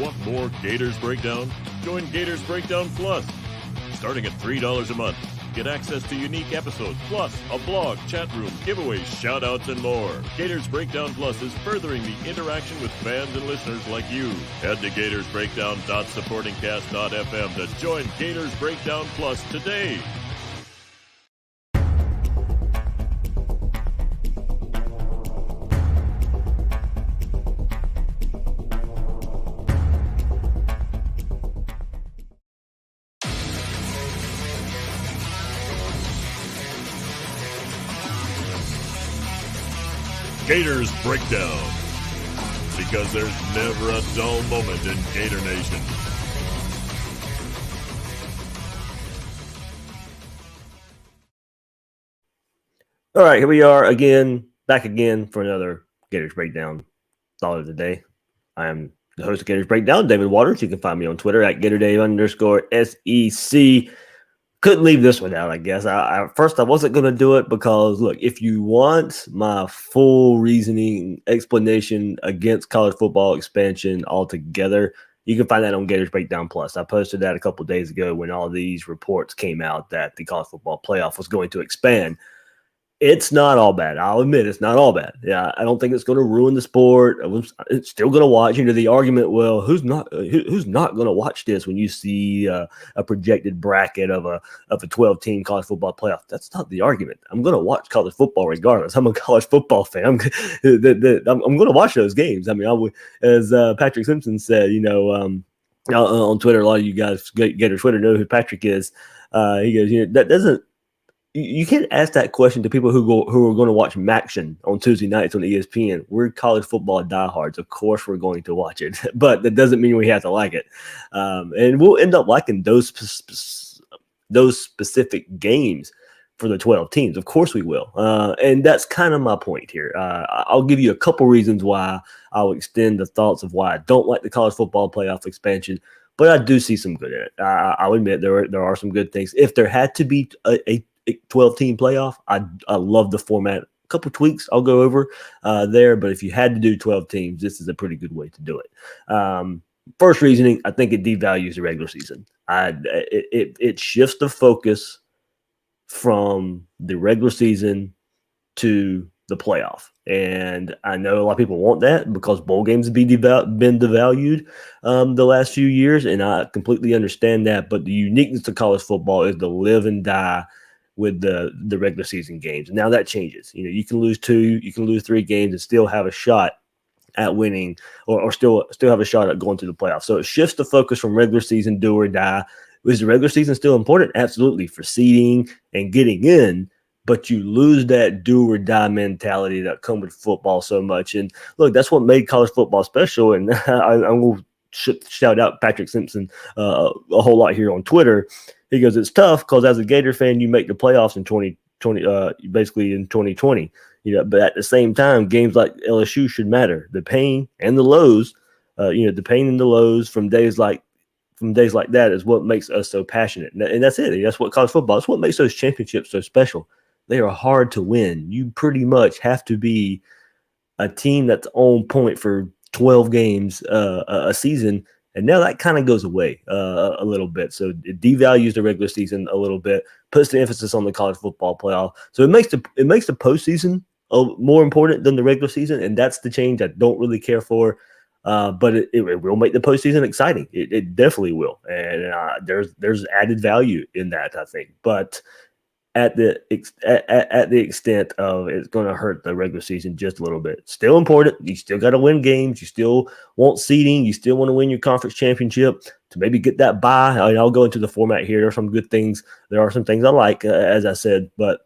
Want more Gators Breakdown? Join Gators Breakdown Plus. Starting at $3 a month, get access to unique episodes, plus a blog, chat room, giveaways, shout-outs, and more. Gators Breakdown Plus is furthering the interaction with fans and listeners like you. Head to gatorsbreakdown.supportingcast.fm to join Gators Breakdown Plus today. Gators Breakdown, because there's never a dull moment in Gator Nation. All right, here we are again, back again for another Gators Breakdown thought of the day. I am the host of Gators Breakdown, David Waters. You can find me on Twitter at GatorDave_SEC. Couldn't leave this one out, I guess. First, I wasn't going to do it because, look, if you want my full reasoning explanation against college football expansion altogether, you can find that on Gators Breakdown Plus. I posted that a couple of days ago when all these reports came out that the college football playoff was going to expand. It's not all bad. I'll admit it's not all bad. Yeah, I don't think it's going to ruin the sport. It's still going to watch. The argument, well, who's not going to watch this when you see a projected bracket of a 12-team college football playoff? That's not the argument. I'm going to watch college football regardless. I'm a college football fan. I'm going to watch those games. I mean, as Patrick Simpson said, on Twitter, a lot of you guys Gator Twitter know who Patrick is. He goes, that doesn't. You can't ask that question to people who are going to watch Maction on Tuesday nights on ESPN. We're college football diehards. Of course, we're going to watch it, but that doesn't mean we have to like it. And we'll end up liking those specific games for the 12 teams. Of course, we will. And that's kind of my point here. I'll give you a couple reasons why I'll extend the thoughts of why I don't like the college football playoff expansion. But I do see some good in it. I'll admit there are some good things. If there had to be a 12-team playoff, I love the format. A couple tweaks I'll go over there, but if you had to do 12 teams, this is a pretty good way to do it. First reasoning, I think it devalues the regular season. It shifts the focus from the regular season to the playoff. And I know a lot of people want that because bowl games have been devalued the last few years, and I completely understand that. But the uniqueness of college football is the live and die with the regular season games. Now that changes. You can lose 2, you can lose 3 games and still have a shot at winning or still have a shot at going to the playoffs. So it shifts the focus from regular season do or die. Is the regular season still important? Absolutely, for seeding and getting in, but you lose that do or die mentality that comes with football so much. And look, that's what made college football special. And I'm going to shout out Patrick Simpson a whole lot here on Twitter. He goes, it's tough because as a Gator fan, you make the playoffs in 2020, basically in 2020. But at the same time, games like LSU should matter. The pain and the lows, the pain and the lows from days like that is what makes us so passionate. And that's it. That's what college football. That's what makes those championships so special. They are hard to win. You pretty much have to be a team that's on point for 12 games a season. And now that kind of goes away a little bit. So it devalues the regular season a little bit, puts the emphasis on the college football playoff. So it makes the postseason more important than the regular season. And that's the change I don't really care for. But it will make the postseason exciting. It definitely will. And there's added value in that, I think. But at the extent of it's going to hurt the regular season just a little bit. Still important. You still got to win games. You still want seeding. You still want to win your conference championship to maybe get that bye. I'll go into the format here. There are some good things. There are some things I like, as I said. But,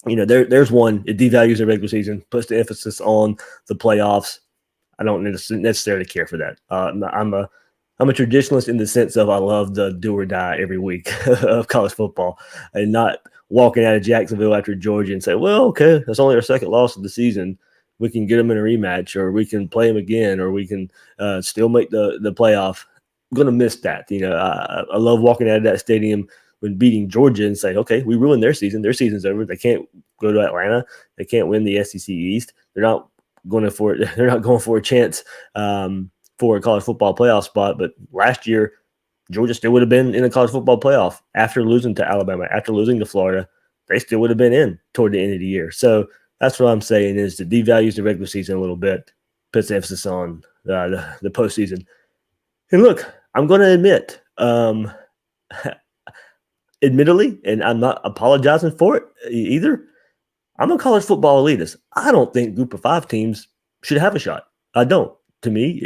there's one. It devalues the regular season, puts the emphasis on the playoffs. I don't necessarily care for that. I'm a traditionalist in the sense of I love the do or die every week of college football and not walking out of Jacksonville after Georgia and say, well, okay, that's only our second loss of the season. We can get them in a rematch, or we can play them again, or we can still make the playoff. I'm going to miss that. I love walking out of that stadium when beating Georgia and say, okay, we ruined their season. Their season's over. They can't go to Atlanta. They can't win the SEC East. They're not going for a chance for a college football playoff spot. But last year, Georgia still would have been in a college football playoff after losing to Alabama, after losing to Florida. They still would have been in toward the end of the year. So that's what I'm saying is it devalues the regular season a little bit, puts emphasis on the postseason. And look, I'm going to admit, admittedly, and I'm not apologizing for it either, I'm a college football elitist. I don't think group of 5 teams should have a shot. I don't. To me,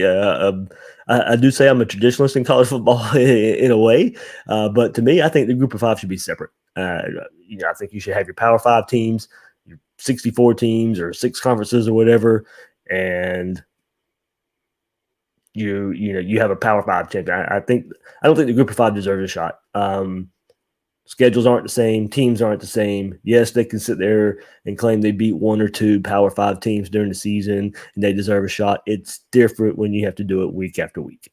I do say I'm a traditionalist in college football in a way, but to me, I think the group of 5 should be separate. I think you should have your Power 5 teams, your 64 teams or 6 conferences or whatever, and you have a Power 5 champion. I don't think the group of 5 deserves a shot. Schedules aren't the same. Teams aren't the same. Yes, they can sit there and claim they beat 1 or 2 Power 5 teams during the season and they deserve a shot. It's different when you have to do it week after week.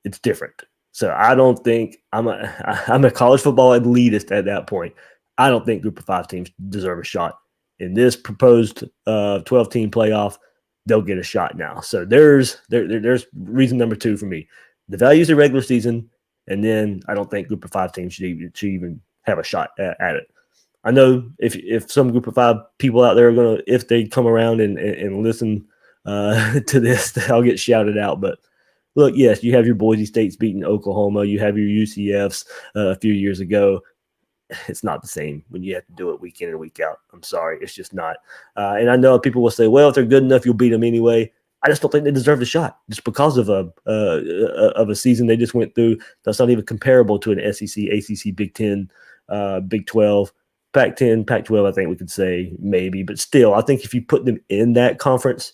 It's different. So I don't think I'm a college football elitist at that point. I don't think group of 5 teams deserve a shot. In this proposed 12-team playoff, they'll get a shot now. So there's reason number 2 for me. The values of regular season, and then I don't think group of 5 teams should even have a shot at it. I know if some group of 5 people out there are going to, if they come around and listen to this, I'll get shouted out. But look, yes, you have your Boise States beating Oklahoma. You have your UCFs a few years ago. It's not the same when you have to do it week in and week out. I'm sorry. It's just not. And I know people will say, well, if they're good enough, you'll beat them anyway. I just don't think they deserve the shot just because of a season they just went through. That's not even comparable to an SEC, ACC, Big 10, Big 12, Pac-10, Pac-12. I think we could say maybe, but still, I think if you put them in that conference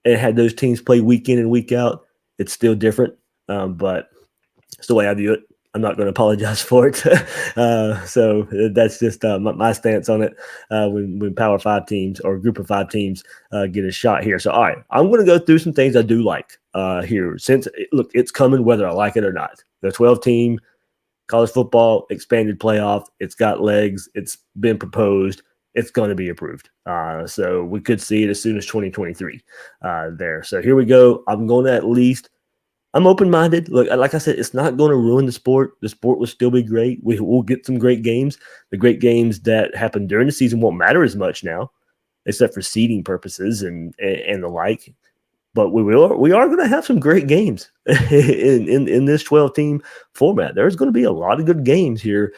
and had those teams play week in and week out, it's still different. But it's the way I view it. I'm not going to apologize for it. So that's just my stance on it when Power 5 teams or Group of 5 teams get a shot here. So, all right, I'm going to go through some things I do like here. Since, look, it's coming whether I like it or not. The 12-team college football expanded playoff, it's got legs. It's been proposed. It's going to be approved. So we could see it as soon as 2023 there. So here we go. I'm going to at least – I'm open-minded. Look, like I said, it's not going to ruin the sport. The sport will still be great. We'll get some great games. The great games that happen during the season won't matter as much now, except for seeding purposes and the like. But we are going to have some great games in this 12-team format. There's going to be a lot of good games here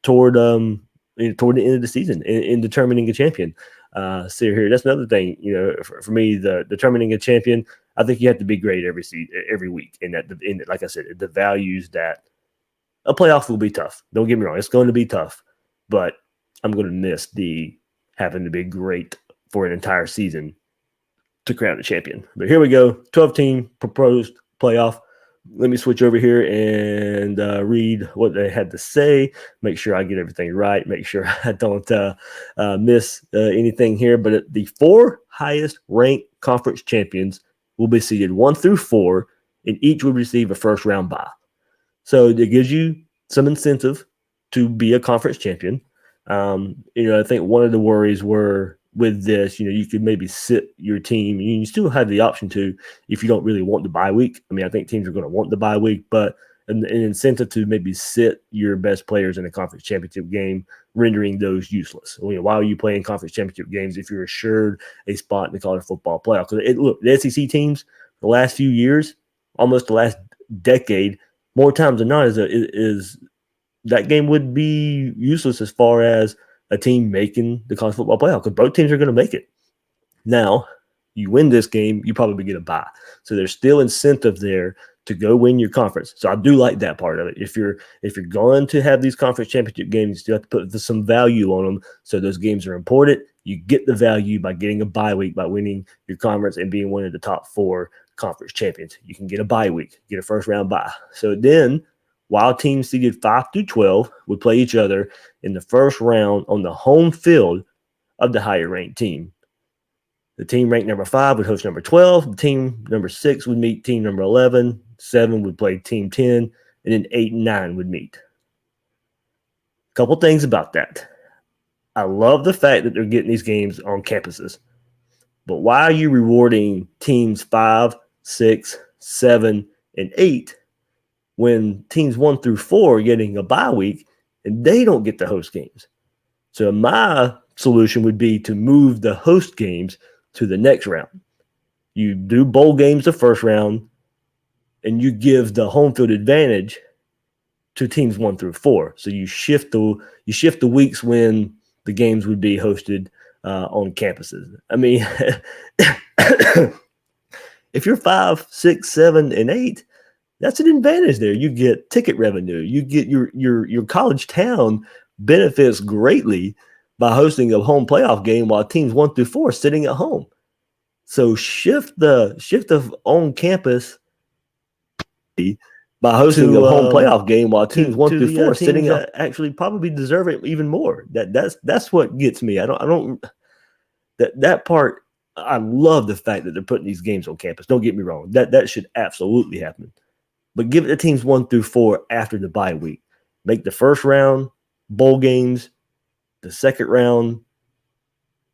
toward the end of the season in determining a champion. So here, that's another thing. For me, the determining a champion, I think you have to be great every week. And like I said, the values that a playoff will be tough. Don't get me wrong; it's going to be tough. But I'm going to miss the having to be great for an entire season to crown a champion. But here we go, 12-team proposed playoff. Let me switch over here and read what they had to say. Make sure I get everything right. Make sure I don't miss anything here. But the 4 highest ranked conference champions will be seeded 1 through 4, and each will receive a first-round bye. So it gives you some incentive to be a conference champion. I think one of the worries were with this, you could maybe sit your team. You still have the option to, if you don't really want the bye week. I mean, I think teams are going to want the bye week, but an incentive to maybe sit your best players in a conference championship game, rendering those useless. Why are you playing conference championship games if you're assured a spot in the college football playoff? Because look, the SEC teams, the last few years, almost the last decade, more times than not, is that game would be useless as far as a team making the college football playoff, because both teams are going to make it. Now, you win this game, you probably get a bye. So there's still incentive there to go win your conference. So I do like that part of it. If you're going to have these conference championship games, you still have to put some value on them. So those games are important. You get the value by getting a bye week, by winning your conference and being one of the top 4 conference champions. You can get a bye week, get a first round bye. So then, while teams seeded 5 through 12 would play each other in the first round on the home field of the higher ranked team. The team ranked number 5 would host number 12. The team number 6 would meet team number 11. 7 would play team 10. And then 8 and 9 would meet. A couple things about that. I love the fact that they're getting these games on campuses. But why are you rewarding teams 5, 6, 7, and 8 when teams 1 through 4 are getting a bye week and they don't get the host games. So my solution would be to move the host games to the next round. You do bowl games the first round, and you give the home field advantage to teams 1 through 4. So you shift the weeks when the games would be hosted on campuses. I mean, if you're 5, 6, 7, and 8, that's an advantage there. You get ticket revenue. You get your college town benefits greatly by hosting a home playoff game while teams 1 through 4 are sitting at home. So shift the on campus by hosting a home playoff game while teams 1 through 4 are sitting at actually probably deserve it even more. That's what gets me. I don't that part. I love the fact that they're putting these games on campus. Don't get me wrong. That should absolutely happen. But give it to teams 1 through 4 after the bye week. Make the first round bowl games, the second round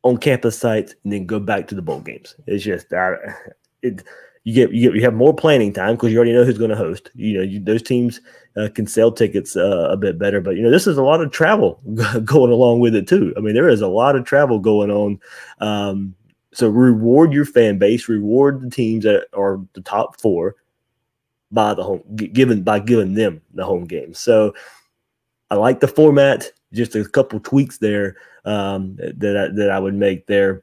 on campus sites, and then go back to the bowl games. It's just you have more planning time because you already know who's going to host. Those teams can sell tickets a bit better. But this is a lot of travel going along with it too. I mean, there is a lot of travel going on. So reward your fan base, reward the teams that are the top 4 by giving them the home game. So I like the format. Just a couple tweaks there that I would make there.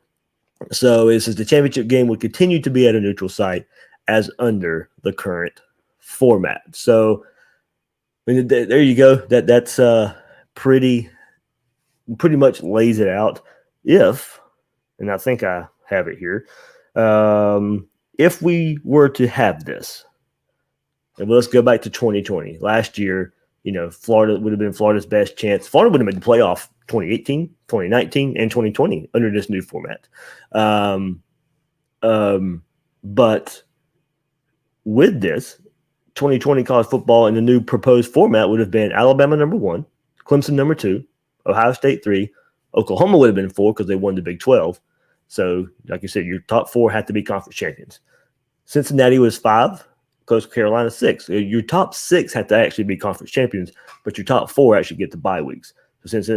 So it says the championship game would continue to be at a neutral site as under the current format. So I mean, there you go. That's pretty much lays it out. And I think I have it here. If we were to have this, and let's go back to 2020. Last year, Florida would have been Florida's best chance. Florida would have made the playoff 2018, 2019, and 2020 under this new format. But with this, 2020 college football in the new proposed format would have been Alabama number 1, Clemson number 2, Ohio State 3, Oklahoma would have been 4 because they won the Big 12. So, like you said, your top 4 had to be conference champions. Cincinnati was 5. Coastal Carolina 6. Your top 6 had to actually be conference champions, but your top 4 actually get the bye weeks. Since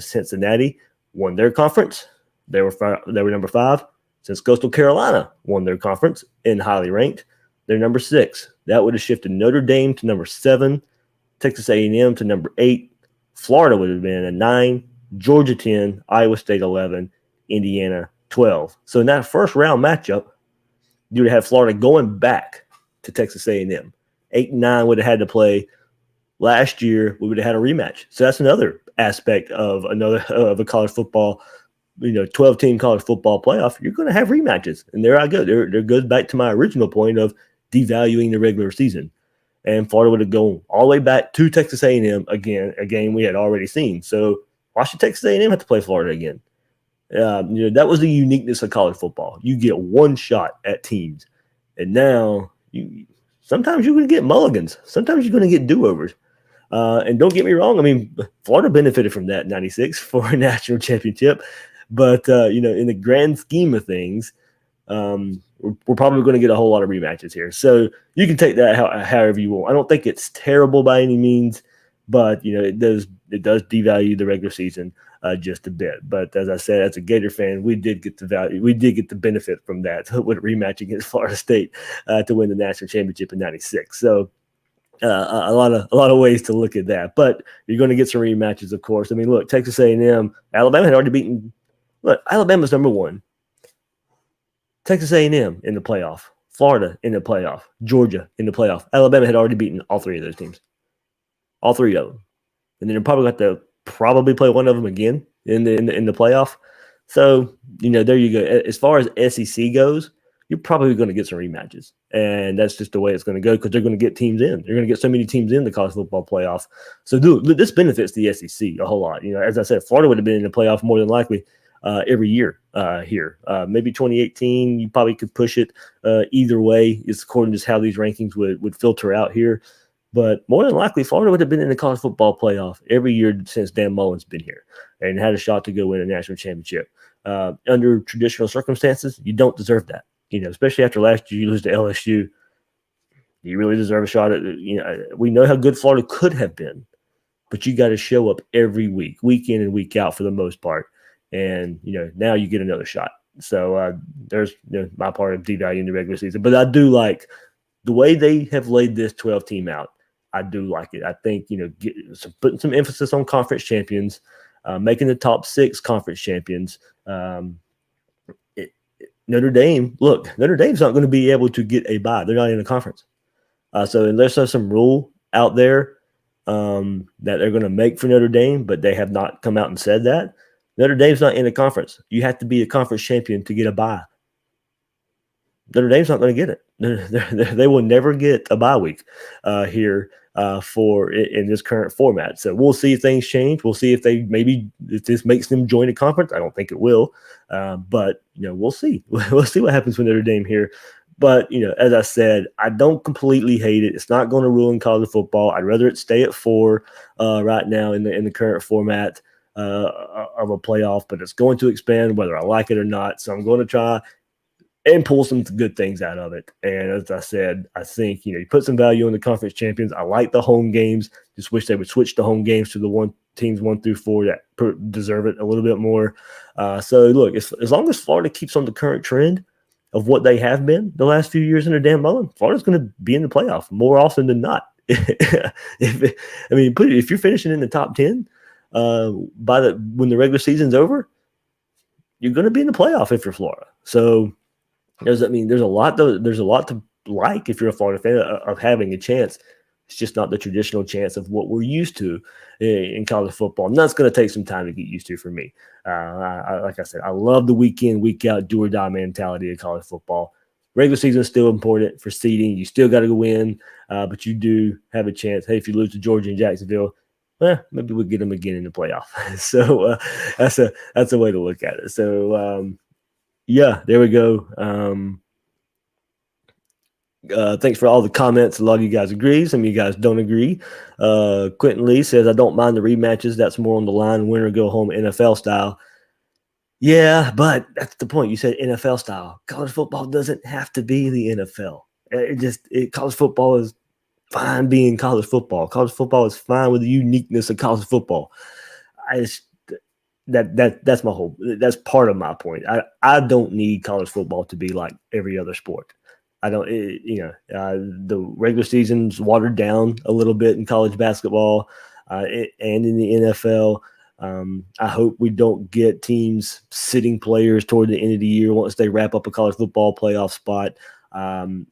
Cincinnati won their conference, they were number 5. Since Coastal Carolina won their conference and highly ranked, they're number 6. That would have shifted Notre Dame to number 7, Texas A&M to number 8, Florida would have been a 9, Georgia 10, Iowa State 11, Indiana 12. So in that first round matchup, you would have Florida going back to Texas A&M. 8 and 9 would have had to play. Last year, we would have had a rematch. So that's another aspect of a college football, 12-team college football playoff. You're going to have rematches. And there I go. There goes back to my original point of devaluing the regular season. And Florida would have gone all the way back to Texas A&M again, a game we had already seen. So why should Texas A&M have to play Florida again? That was the uniqueness of college football. You get one shot at teams. And now sometimes you're going to get mulligans. Sometimes you're going to get do-overs. And don't get me wrong. I mean, Florida benefited from that in 96 for a national championship. But, in the grand scheme of things, we're probably going to get a whole lot of rematches here. So you can take that however you want. I don't think it's terrible by any means, but, it does devalue the regular season just a bit. But as I said, as a Gator fan, we did get the benefit from that with a rematch against Florida State to win the national championship in 96. So a lot of ways to look at that, but you're going to get some rematches, of course. I mean, look, Texas A&M, Alabama had already beaten. Look, Alabama's number 1. Texas A&M in the playoff, Florida in the playoff, Georgia in the playoff. Alabama had already beaten all 3 of those teams, all 3 of them, and then they're probably got to play one of them again in the playoff. So there you go. As far as SEC goes, you're probably going to get some rematches. And that's just the way it's going to go because they're going to get teams in. They're going to get so many teams in the college football playoff. So this benefits the SEC a whole lot. As I said, Florida would have been in the playoff more than likely every year here. Maybe 2018, you probably could push it either way. It's according to how these rankings would filter out here. But more than likely, Florida would have been in the college football playoff every year since Dan Mullen's been here and had a shot to go win a national championship. Under traditional circumstances, you don't deserve that. Especially after last year, you lose to LSU. Do you really deserve a shot at, we know how good Florida could have been, but you got to show up every week in and week out for the most part. And, now you get another shot. So there's my part of devaluing the regular season. But I do like the way they have laid this 12 team out. I do like it. I think, putting some emphasis on conference champions, making the top 6 conference champions. Notre Dame's not going to be able to get a bye. They're not in a conference. So unless there's some rule out there that they're going to make for Notre Dame, but they have not come out and said that, Notre Dame's not in a conference. You have to be a conference champion to get a bye. Notre Dame's not going to get it. They will never get a bye week here in this current format. So we'll see if things change. We'll see if this makes them join a conference. I don't think it will, but we'll see. We'll see what happens with Notre Dame here. But as I said, I don't completely hate it. It's not going to ruin college football. I'd rather it stay at 4 right now in the current format of a playoff. But it's going to expand whether I like it or not. So I'm going to try and pull some good things out of it. And as I said, I think, you put some value in the conference champions. I like the home games. Just wish they would switch the home games to the teams 1 through 4 that deserve it a little bit more. So look, as long as Florida keeps on the current trend of what they have been the last few years under Dan Mullen, Florida's going to be in the playoff more often than not. If you're finishing in the top 10 when the regular season's over, you're going to be in the playoff if you're Florida. So there's a lot to like if you're a Florida fan of having a chance. It's just not the traditional chance of what we're used to in college football. And that's going to take some time to get used to for me. Like I said, I love the week in, week out, do or die mentality of college football. Regular season is still important for seeding. You still got to go in, but you do have a chance. Hey, if you lose to Georgia and Jacksonville, maybe we'll get them again in the playoff. So that's a way to look at it. So, there we go. Thanks for all the comments. A lot of you guys agree. Some of you guys don't agree. Quentin Lee says, I don't mind the rematches. That's more on the line, win or go home NFL style. Yeah, but that's the point. You said NFL style. College football doesn't have to be the NFL. College football is fine being college football. College football is fine with the uniqueness of college football. That's part of my point. I don't need college football to be like every other sport. I don't, the regular season's watered down a little bit in college basketball and in the NFL. I hope we don't get teams sitting players toward the end of the year once they wrap up a college football playoff spot. With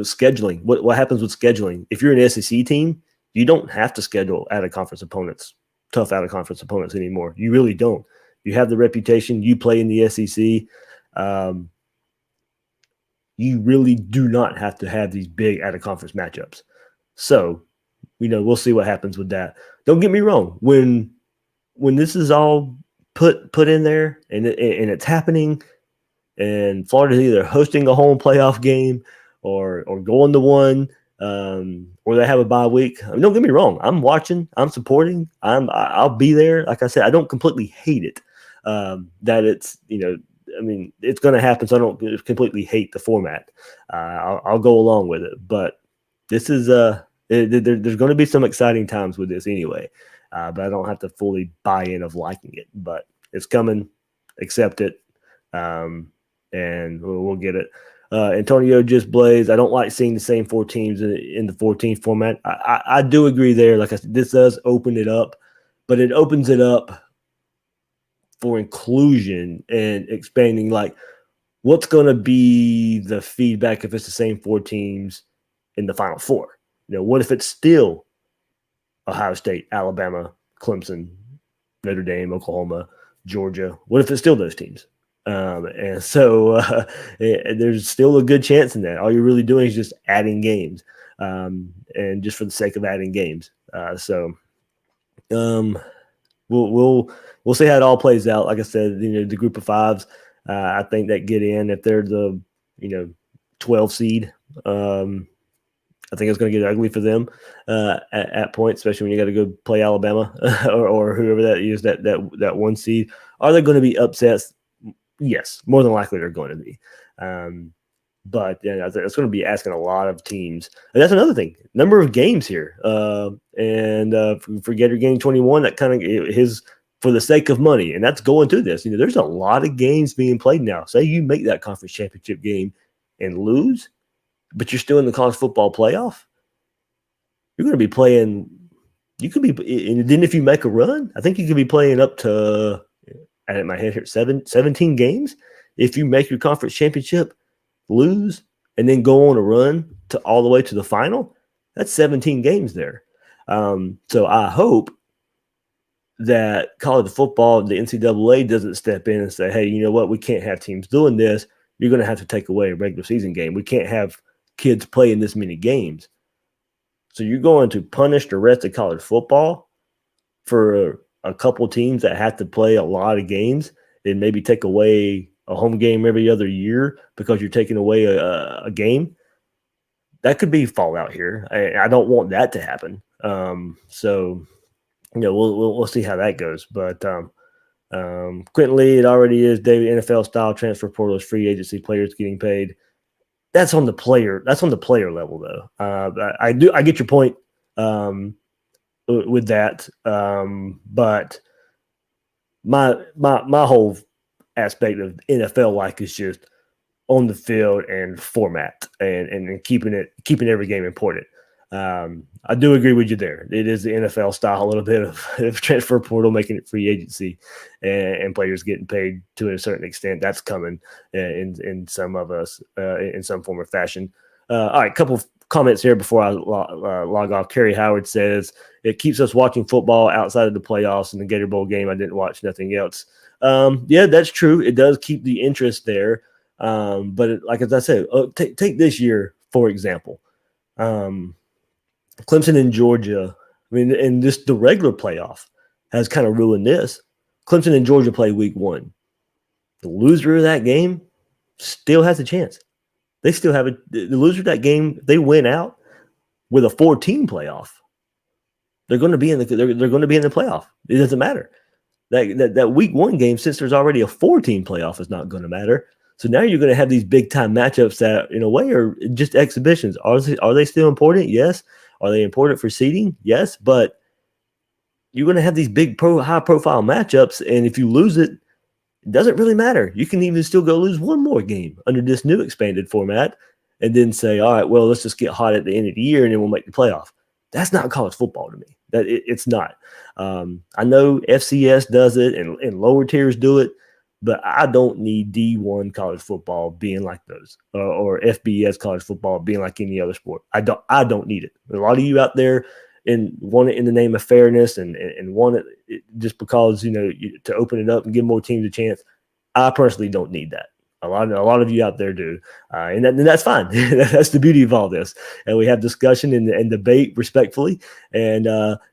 scheduling, what happens with scheduling? If you're an SEC team, you don't have to schedule tough out-of-conference opponents anymore. You really don't. You have the reputation. You play in the SEC. You really do not have to have these big out-of-conference matchups. So, we'll see what happens with that. Don't get me wrong. When this is all put in there and it's happening, and Florida's either hosting a home playoff game or going to one, or they have a bye week. Don't get me wrong. I'm watching. I'm supporting. I'll be there. Like I said, I don't completely hate it. That it's it's going to happen. So I don't completely hate the format. I'll go along with it. But this is there's going to be some exciting times with this anyway. But I don't have to fully buy in of liking it. But it's coming. Accept it, and we'll get it. Antonio just blazed. I don't like seeing the same 4 teams in the 14 format. I do agree there. Like I said, this does open it up, but it opens it up for inclusion and expanding. Like, what's going to be the feedback if it's the same 4 teams in the Final Four? What if it's still Ohio State, Alabama, Clemson, Notre Dame, Oklahoma, Georgia? What if it's still those teams? And so there's still a good chance in that. All you're really doing is just adding games, and just for the sake of adding games. We'll see how it all plays out. Like I said, the group of 5s, I think that get in if they're the 12 seed. I think it's going to get ugly for them at points, especially when you got to go play Alabama or whoever that is, that 1 seed. Are there going to be upsets? Yes, more than likely they're going to be. But yeah, it's going to be asking a lot of teams. And that's another thing. Number of games here. For Gator Game 21, that kind of his for the sake of money. And that's going to this. There's a lot of games being played now. Say you make that conference championship game and lose, but you're still in the college football playoff. You're going to be playing. You could be, and then if you make a run, I think you could be playing up to, I had my head here, 17 games. If you make your conference championship, lose, and then go on a run to all the way to the final, that's 17 games there. So I hope that college football, the NCAA doesn't step in and say, hey, you know what? We can't have teams doing this. You're going to have to take away a regular season game. We can't have kids playing this many games. So you're going to punish the rest of college football for a couple teams that have to play a lot of games and maybe take away a home game every other year because you're taking away a game. That could be fallout here. I don't want that to happen. So we'll see how that goes. But Quentin Lee, it already is David NFL style transfer portal is free agency players getting paid. That's on the player. That's on the player level, though. I get your point with that. But my whole aspect of NFL like is just on the field and format and keeping every game important. I do agree with you there. It is the NFL style, a little bit of transfer portal, making it free agency and players getting paid to a certain extent. That's coming in some of us in some form or fashion. All right, couple of comments here before I log off. Kerry Howard says, it keeps us watching football outside of the playoffs and the Gator Bowl game. I didn't watch nothing else. Yeah, that's true. It does keep the interest there. But as I said, take this year, for example. Clemson and Georgia, and the regular playoff has kind of ruined this. Clemson and Georgia play week 1. The loser of that game still has a chance. They still have the loser of that game. They win out with a 14 playoff. They're going to be in they're going to be in the playoff. It doesn't matter. That week 1 game, since there's already a 14 playoff, is not going to matter. So now you're going to have these big time matchups that, in a way, are just exhibitions. Are they still important? Yes. Are they important for seeding? Yes. But you're going to have these big high profile matchups, and if you lose it, it doesn't really matter. You can even still go lose one more game under this new expanded format, and then say, all right, well, let's just get hot at the end of the year, and then we'll make the playoff. That's not college football to me. It's not. I know FCS does it, and lower tiers do it. But I don't need D1 college football being like those, or FBS college football being like any other sport. I don't need it. A lot of you out there want it in the name of fairness and want it just because to open it up and give more teams a chance. I personally don't need that. A lot of you out there do, and that's fine. That's the beauty of all this. And we have discussion and debate respectfully. And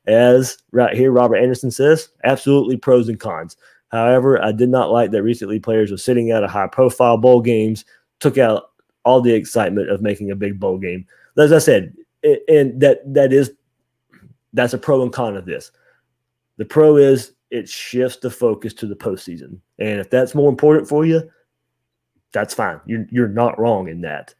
as right here, Robert Anderson says, absolutely pros and cons. However, I did not like that recently players were sitting out of high-profile bowl games, took out all the excitement of making a big bowl game. As I said, and that's a pro and con of this. The pro is it shifts the focus to the postseason, and if that's more important for you, that's fine. You're not wrong in that.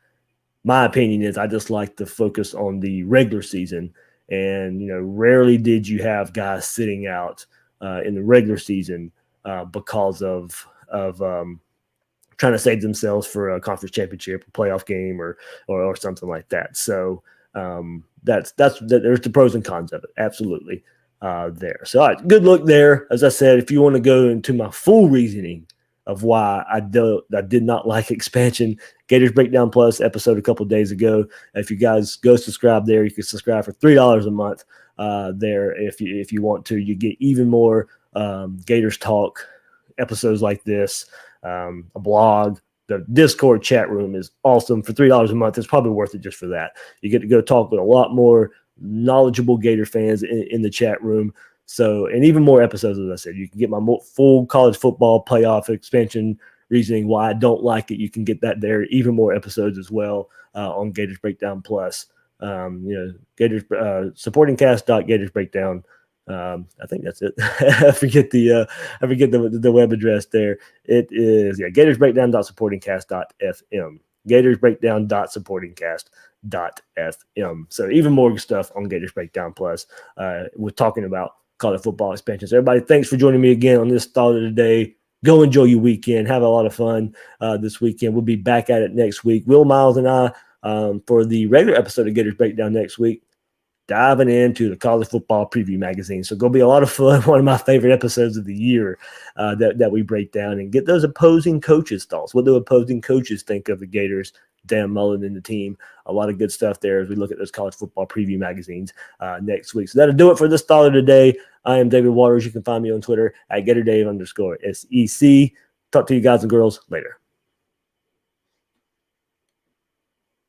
My opinion is I just like to focus on the regular season, and rarely did you have guys sitting out in the regular season. Because of trying to save themselves for a conference championship, a playoff game, or something like that. So there's the pros and cons of it, absolutely there. So all right, good look there. As I said, if you want to go into my full reasoning of why I did not like expansion, Gators Breakdown Plus episode a couple days ago. If you guys go subscribe there, you can subscribe for $3 a month there if you want to. You get even more Gators talk episodes like this, a blog. The Discord chat room is awesome. For $3 a month, it's probably worth it just for that. You get to go talk with a lot more knowledgeable Gator fans in the chat room. So, and even more episodes, as I said, you can get my full college football playoff expansion reasoning why I don't like it. You can get that there. Even more episodes as well on Gators Breakdown Plus. Gators supportingcast.Gators Breakdown. I think that's it. I forget the web address there. It is gatorsbreakdown.supportingcast.fm. GatorsBreakdown.supportingcast.fm. So even more stuff on Gators Breakdown Plus. We're talking about college football expansions. Everybody, thanks for joining me again on this thought of the day. Go enjoy your weekend. Have a lot of fun this weekend. We'll be back at it next week. Will Miles and I, for the regular episode of Gators Breakdown next week, diving into the college football preview magazine. So going to be a lot of fun. One of my favorite episodes of the year that we break down and get those opposing coaches' thoughts. What do opposing coaches think of the Gators, Dan Mullen and the team? A lot of good stuff there as we look at those college football preview magazines next week. So that'll do it for this thought of the day. I am David Waters. You can find me on Twitter at GatorDave_SEC. Talk to you guys and girls later.